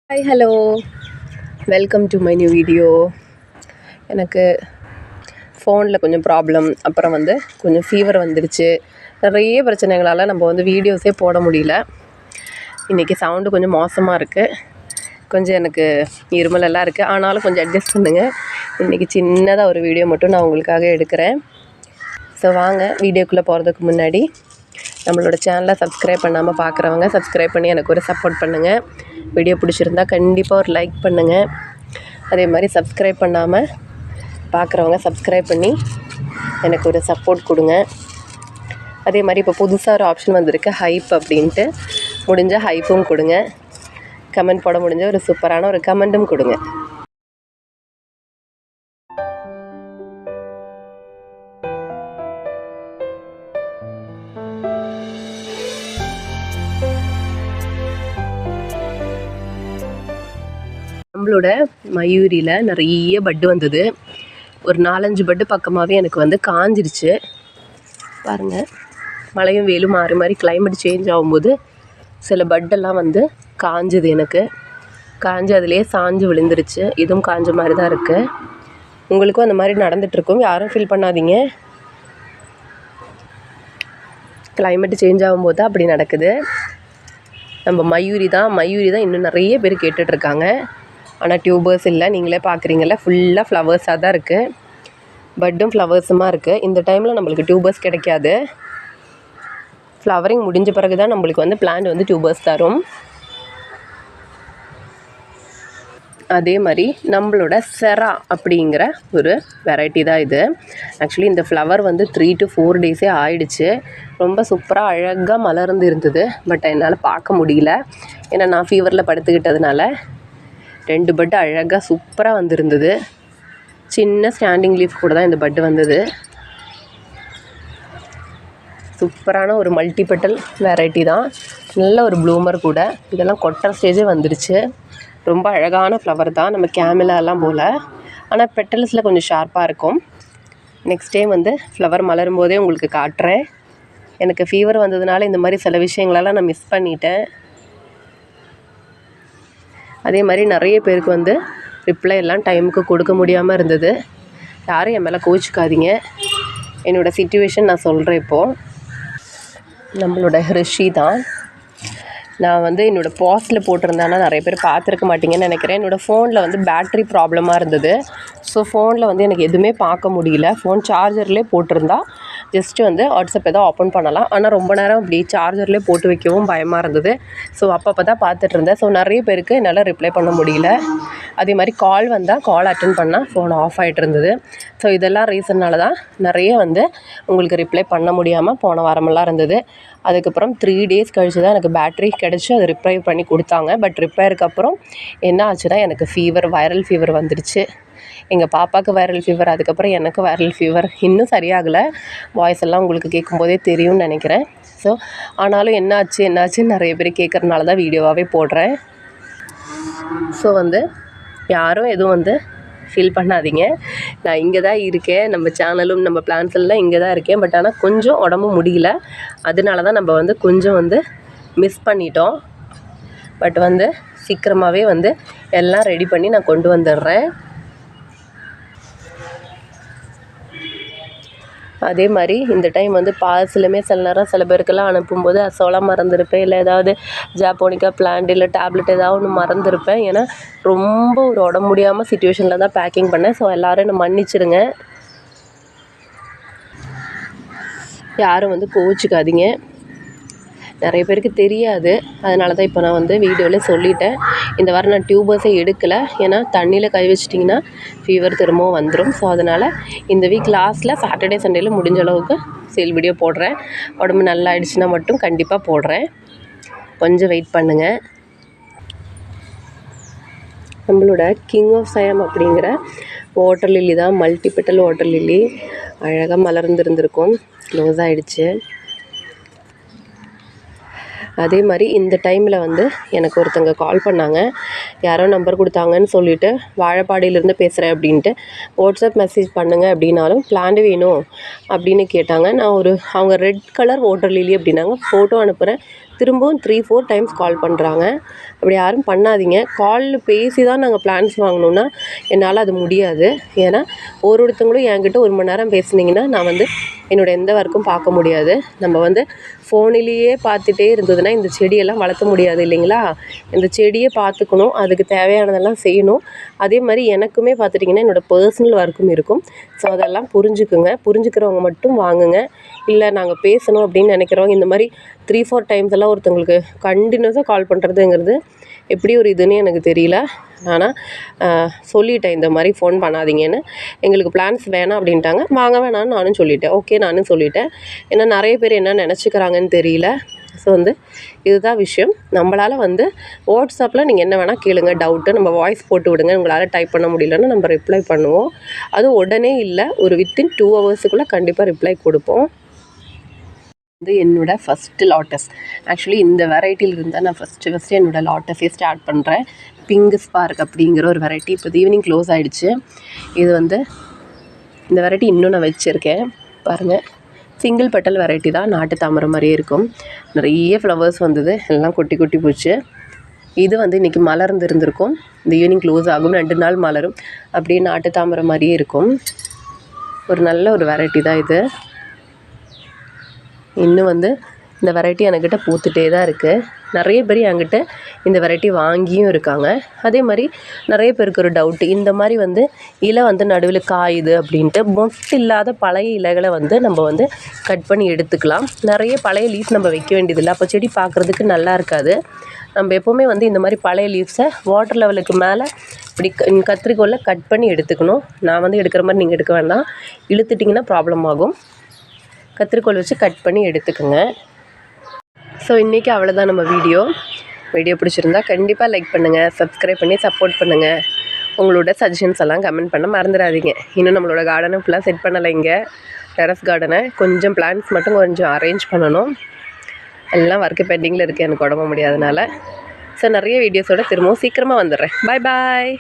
Hi hello welcome to my new video. எனக்கு ஃபோனில் கொஞ்சம் ப்ராப்ளம், அப்புறம் கொஞ்சம் ஃபீவர் வந்துடுச்சு. நிறைய பிரச்சனைகளால் நம்ம வீடியோஸே போட முடியல. இன்றைக்கி சவுண்டு கொஞ்சம் மோசமாக இருக்குது. கொஞ்சம் எனக்கு இருமலெல்லாம் இருக்குது. ஆனாலும் கொஞ்சம் அட்ஜஸ்ட் பண்ணுங்கள். இன்றைக்கி சின்னதாக ஒரு வீடியோ மட்டும் நான் உங்களுக்காக எடுக்கிறேன். ஸோ வாங்க, வீடியோக்குள்ளே போகிறதுக்கு முன்னாடி நம்மளோட சேனலை சப்ஸ்கிரைப் பண்ணாமல் பார்க்குறவங்க சப்ஸ்கிரைப் பண்ணி எனக்கு ஒரு சப்போர்ட் பண்ணுங்கள். வீடியோ பிடிச்சிருந்தா கண்டிப்பாக ஒரு லைக் பண்ணுங்கள். அதே மாதிரி சப்ஸ்கிரைப் பண்ணாமல் பார்க்குறவங்க சப்ஸ்கிரைப் பண்ணி எனக்கு ஒரு சப்போர்ட் கொடுங்க. அதே மாதிரி இப்போ புதுசாக ஒரு ஆப்ஷன் வந்திருக்கு, ஹைப் அப்படின்ட்டு. முடிஞ்ச ஹைப்பும் கொடுங்க. கமெண்ட் போட முடிஞ்ச ஒரு சூப்பரான ஒரு கமெண்ட்டும் கொடுங்க. நம்மளோட மயூரியில் நிறைய பட்டு வந்தது. ஒரு 4-5 பட்டு பக்கமாகவே எனக்கு காஞ்சிருச்சு. பாருங்கள், மழையும் வெயிலும் மாறி மாறி கிளைமேட் சேஞ்ச் ஆகும்போது சில பட்டெல்லாம் காஞ்சது. எனக்கு காஞ்சி அதிலே சாஞ்சு விழுந்துருச்சு. இதுவும் காஞ்ச மாதிரி தான் இருக்குது. உங்களுக்கும் அந்த மாதிரி நடந்துகிட்ருக்கும். யாரும் ஃபீல் பண்ணாதீங்க. கிளைமேட் சேஞ்ச் ஆகும்போது அப்படி நடக்குது. நம்ம மயூரி தான் இன்னும் நிறைய பேர் கேட்டுட்ருக்காங்க. ஆனால் டியூபர்ஸ் இல்லை. நீங்களே பார்க்குறீங்கள, ஃபுல்லாக ஃப்ளவர்ஸாக தான் இருக்குது. பட்டும் ஃப்ளவர்ஸுமாக இருக்குது. இந்த டைமில் நம்மளுக்கு டியூபர்ஸ் கிடைக்காது. ஃப்ளவரிங் முடிஞ்ச பிறகு தான் நம்மளுக்கு பிளான்ட் டியூபர்ஸ் தரும். அதே மாதிரி நம்மளோட செரா அப்படிங்கிற ஒரு வெரைட்டி தான் இது. ஆக்சுவலி இந்த ஃப்ளவர் 3 to 4 டேஸே ஆயிடுச்சு. ரொம்ப சூப்பராக அழகாக மலர்ந்து இருந்தது. பட் என்னால் பார்க்க முடியல, ஏன்னா நான் ஃபீவரில் படுத்துக்கிட்டதுனால. 2 பட்டு அழகாக சூப்பராக வந்திருந்தது. சின்ன ஸ்டாண்டிங் லீஃப் கூட தான் இந்த பட்டு வந்தது. சூப்பரான ஒரு மல்டிபெட்டல் வெரைட்டி தான். நல்ல ஒரு ப்ளூமர் கூட. இதெல்லாம் கொட்டுற ஸ்டேஜே வந்துருச்சு. ரொம்ப அழகான ஃப்ளவர் தான், நம்ம கேமிலாலாம் போல். ஆனால் பெட்டல்ஸில் கொஞ்சம் ஷார்ப்பாக இருக்கும். நெக்ஸ்ட் டைம் ஃப்ளவர் மலரும் போதே உங்களுக்கு காட்டுறேன். எனக்கு ஃபீவர் வந்ததுனால இந்த மாதிரி சில விஷயங்களெல்லாம் நான் மிஸ் பண்ணிட்டேன். அதே மாதிரி நிறைய பேருக்கு ரிப்ளை எல்லாம் டைமுக்கு கொடுக்க முடியாமல் இருந்தது. யாரும் என் மேலே கோச்சிக்காதீங்க. என்னோடய சிச்சுவேஷன் நான் சொல்கிறேன். இப்போது நம்மளோட ரிஷி தான். நான் என்னோடய பாஸ்ட்டில் போட்டிருந்தேன்னா நிறைய பேர் பார்த்துருக்க மாட்டீங்கன்னு நினைக்கிறேன். என்னோடய ஃபோனில் பேட்ரி ப்ராப்ளமாக இருந்தது. ஸோ ஃபோனில் எனக்கு எதுவுமே பார்க்க முடியல. ஃபோன் சார்ஜர்லேயே போட்டிருந்தா ஜஸ்ட்டு வாட்ஸ்அப் ஏதோ ஓப்பன் பண்ணலாம். ஆனால் ரொம்ப நேரம் அப்படி சார்ஜர்லேயே போட்டு வைக்கவும் பயமாக இருந்தது. ஸோ அப்பப்போ தான் பார்த்துட்டு இருந்தேன். ஸோ நிறைய பேருக்கு என்னால் ரிப்ளை பண்ண முடியல. அதே மாதிரி கால் வந்தால் கால் அட்டன் பண்ணால் ஃபோன் ஆஃப் ஆகிட்டு இருந்தது. ஸோ இதெல்லாம் ரீசன்னால தான் நிறைய உங்களுக்கு ரிப்ளை பண்ண முடியாமல் போன வாரமெல்லாம் இருந்தது. அதுக்கப்புறம் 3 டேஸ் கழிச்சு தான் எனக்கு பேட்ரி கிடச்சி அதை ரிப்பேர் பண்ணி கொடுத்தாங்க. பட் ரிப்பேருக்கு அப்புறம் என்ன ஆச்சுன்னா, எனக்கு வைரல் ஃபீவர் வந்துடுச்சு. எங்கள் பாப்பாவுக்கு வைரல் ஃபீவர், அதுக்கப்புறம் எனக்கு வைரல் ஃபீவர். இன்னும் சரியாகலை. வாய்ஸ் எல்லாம் உங்களுக்கு கேட்கும்போதே தெரியும்னு நினைக்கிறேன். ஸோ ஆனாலும் என்னாச்சுன்னு நிறைய பேர் கேட்குறதுனால தான் வீடியோவாகவே போடுறேன். ஸோ யாரும் எதுவும் ஃபீல் பண்ணாதீங்க. நான் இங்கே தான் இருக்கேன். நம்ம சேனலும் நம்ம பிளான்ஸ் எல்லாம் இங்கே தான் இருக்கேன். பட் ஆனால் கொஞ்சம் உடம்பு முடியல. அதனால தான் நம்ம கொஞ்சம் மிஸ் பண்ணிட்டோம். பட் சீக்கிரமாகவே எல்லாம் ரெடி பண்ணி நான் கொண்டு வந்துடுறேன். அதே மாதிரி இந்த டைம் பார்சலுமே சில நேரம் சில பேருக்கெல்லாம் அனுப்பும்போது அசோலாக மறந்துருப்பேன். இல்லை ஏதாவது ஜாப்போனிக்கா பிளான்ட் இல்லை டேப்லெட் ஏதாவது ஒன்று மறந்துருப்பேன். ஏன்னா ரொம்ப ஒரு உடம்பு முடியாமல் சிச்சுவேஷனில் தான் பேக்கிங் பண்ணேன். ஸோ எல்லோரும் என்னை மன்னிச்சிடுங்க. யாரும் கோவிச்சிக்காதீங்க. நிறைய பேருக்கு தெரியாது. அதனால தான் இப்போ நான் வீடியோவில் சொல்லிட்டேன். இந்த வாரம் நான் டியூபர்ஸே எடுக்கலை. ஏன்னா தண்ணியில் கை வச்சிட்டிங்கன்னா ஃபீவர் திரும்பவும் வந்துடும். ஸோ அதனால் இந்த வீக் லாஸ்ட்டில் சாட்டர்டே சண்டேயில் முடிஞ்ச அளவுக்கு சேல் வீடியோ போடுறேன். உடம்பு நல்லா ஆயிடுச்சுன்னா மட்டும் கண்டிப்பாக போடுறேன். கொஞ்சம் வெயிட் பண்ணுங்கள். நம்மளோட கிங் ஆஃப் சயம் அப்படிங்கிற வாட்டர் லில்லி தான், மல்டிபெட்டல் வாட்டர் லில்லி. அழகாக மலர்ந்துருந்துருக்கும். க்ளோஸ் ஆகிடுச்சு. அதே மாதிரி இந்த டைமில் எனக்கு ஒருத்தங்க கால் பண்ணாங்க. யாரோ நம்பர் கொடுத்தாங்கன்னு சொல்லிவிட்டு வாழைப்பாடியிலேருந்து பேசுகிறேன் அப்படின்ட்டு வாட்ஸ்அப் மெசேஜ் பண்ணுங்கள் அப்படின்னாலும் பிளான்ட் வேணும் அப்படின்னு கேட்டாங்க. நான் அவங்க ரெட் கலர் வாட்டர் லில்லி அப்படின்னாங்க. ஃபோட்டோ அனுப்புகிறேன். திரும்பவும் 3-4 டைம்ஸ் கால் பண்ணுறாங்க. அப்படி யாரும் பண்ணாதீங்க. காலில் பேசி தான் நாங்கள் பிளான்ஸ் வாங்கணுன்னா என்னால் அது முடியாது. ஏன்னா ஒருத்தவங்களும் என்கிட்ட 1 மணி நேரம் பேசுனீங்கன்னா நான் வந்து என்னோடய எந்த ஒர்க்கும் பார்க்க முடியாது. நம்ம வந்து ஃபோனிலேயே பார்த்துட்டே இருந்ததுன்னா இந்த செடியெல்லாம் வளர்த்த முடியாது இல்லைங்களா? இந்த செடியை பார்த்துக்கணும், அதுக்கு தேவையானதெல்லாம் செய்யணும். அதே மாதிரி எனக்குமே பார்த்துட்டிங்கன்னா என்னோடய பர்சனல் ஒர்க்கும் இருக்கும். ஸோ அதெல்லாம் புரிஞ்சுக்குங்க. புரிஞ்சுக்கிறவங்க மட்டும் வாங்குங்க. இல்லை நாங்கள் பேசணும் அப்படின்னு நினைக்கிறவங்க இந்த மாதிரி 3-4 டைம்ஸ் எல்லாம் ஒருத்தவங்களுக்கு கண்டினியூஸாக கால் பண்ணுறதுங்கிறது எப்படி ஒரு இதுன்னு எனக்கு தெரியல. ஆனால் சொல்லிட்டேன் இந்த மாதிரி ஃபோன் பண்ணாதீங்கன்னு. எங்களுக்கு பிளான்ஸ் வேணாம் அப்படின்ட்டாங்க. வாங்க வேணான்னு நானும் சொல்லிட்டேன். ஓகே நானும் சொல்லிட்டேன். ஏன்னா நிறைய பேர் என்ன நினச்சிக்கிறாங்கன்னு தெரியல. ஸோ வந்து இதுதான் விஷயம். நம்மளால் வந்து வாட்ஸ்அப்பில் நீங்கள் என்ன வேணால் கேளுங்க, டவுட்டு நம்ம வாய்ஸ் போட்டு விடுங்க. உங்களால் டைப் பண்ண முடியலன்னு நம்ம ரிப்ளை பண்ணுவோம். அதுவும் உடனே இல்லை, ஒரு வித்தின் 2 ஹவர்ஸுக்குள்ளே கண்டிப்பாக ரிப்ளை கொடுப்போம். இது என்னோடய ஃபஸ்ட்டு லாட்டஸ். ஆக்சுவலி இந்த வெரைட்டியில் இருந்தால் நான் ஃபஸ்ட்டு என்னோடய லாட்டஸே ஸ்டார்ட் பண்ணுறேன். பிங்க் ஸ்பார்க் அப்படிங்கிற ஒரு வெரைட்டி. இப்போ ஈவினிங் க்ளோஸ் ஆகிடுச்சு. இது வந்து இந்த வெரைட்டி இன்னும் நான் வச்சுருக்கேன் பாருங்கள். சிங்கிள் பெட்டல் வெரைட்டி தான், நாட்டு தாமரை மாதிரியே இருக்கும். நிறைய ஃப்ளவர்ஸ் வந்தது, எல்லாம் கொட்டி கொட்டி போச்சு. இது வந்து இன்றைக்கி மலர்ந்துருந்துருக்கும். இந்த ஈவினிங் க்ளோஸ் ஆகும், 2 நாள் மலரும். அப்படியே நாட்டு தாமரை மாதிரியே இருக்கும். ஒரு நல்ல ஒரு வெரைட்டி தான் இது. இன்னும் வந்து இந்த வெரைட்டி என்கிட்ட பூத்துட்டே தான் இருக்குது. நிறைய பேர் என்கிட்ட இந்த வெரைட்டி வாங்கியும் இருக்காங்க. அதே மாதிரி நிறைய பேருக்கு ஒரு டவுட்டு, இந்த மாதிரி வந்து இலை வந்து நடுவில் காயுது அப்படின்ட்டு. மொட்டு இல்லாத பழைய இலைகளை வந்து நம்ம வந்து கட் பண்ணி எடுத்துக்கலாம். நிறைய பழைய லீஃப் நம்ம வைக்க வேண்டியதில்லை, அப்போ செடி பார்க்குறதுக்கு நல்லா இருக்காது. நம்ம எப்போவுமே வந்து இந்த மாதிரி பழைய லீவ்ஸை வாட்டர் லெவலுக்கு மேலே இப்படி கத்திரிக்கோலில் கட் பண்ணி எடுத்துக்கணும். நான் வந்து எடுக்கிற மாதிரி நீங்கள் எடுக்க வேண்டாம், இழுத்துட்டிங்கன்னா ப்ராப்ளம் ஆகும். கத்திரிக்கோல் வச்சு கட் பண்ணி எடுத்துக்கோங்க. ஸோ இன்றைக்கி அவ்வளோதான் நம்ம வீடியோ பிடிச்சிருந்தா கண்டிப்பாக லைக் பண்ணுங்கள், சப்ஸ்கிரைப் பண்ணி சப்போர்ட் பண்ணுங்கள். உங்களோட சஜஷன்ஸ் எல்லாம் கமெண்ட் பண்ண மறந்துடாதீங்க. இன்னும் நம்மளோட கார்டனை ஃபுல்லாக செட் பண்ணலை. இங்கே டெரஸ் கார்டனை கொஞ்சம் பிளான்ட்ஸ் மட்டும் கொஞ்சம் அரேஞ்ச் பண்ணணும். எல்லாம் ஒர்க்கு பெண்டிங்கில் இருக்குது எனக்கு உடம்பு முடியாதனால. ஸோ நிறைய வீடியோஸோடு திரும்பவும் சீக்கிரமாக வந்துடுறேன். பாய் பாய்.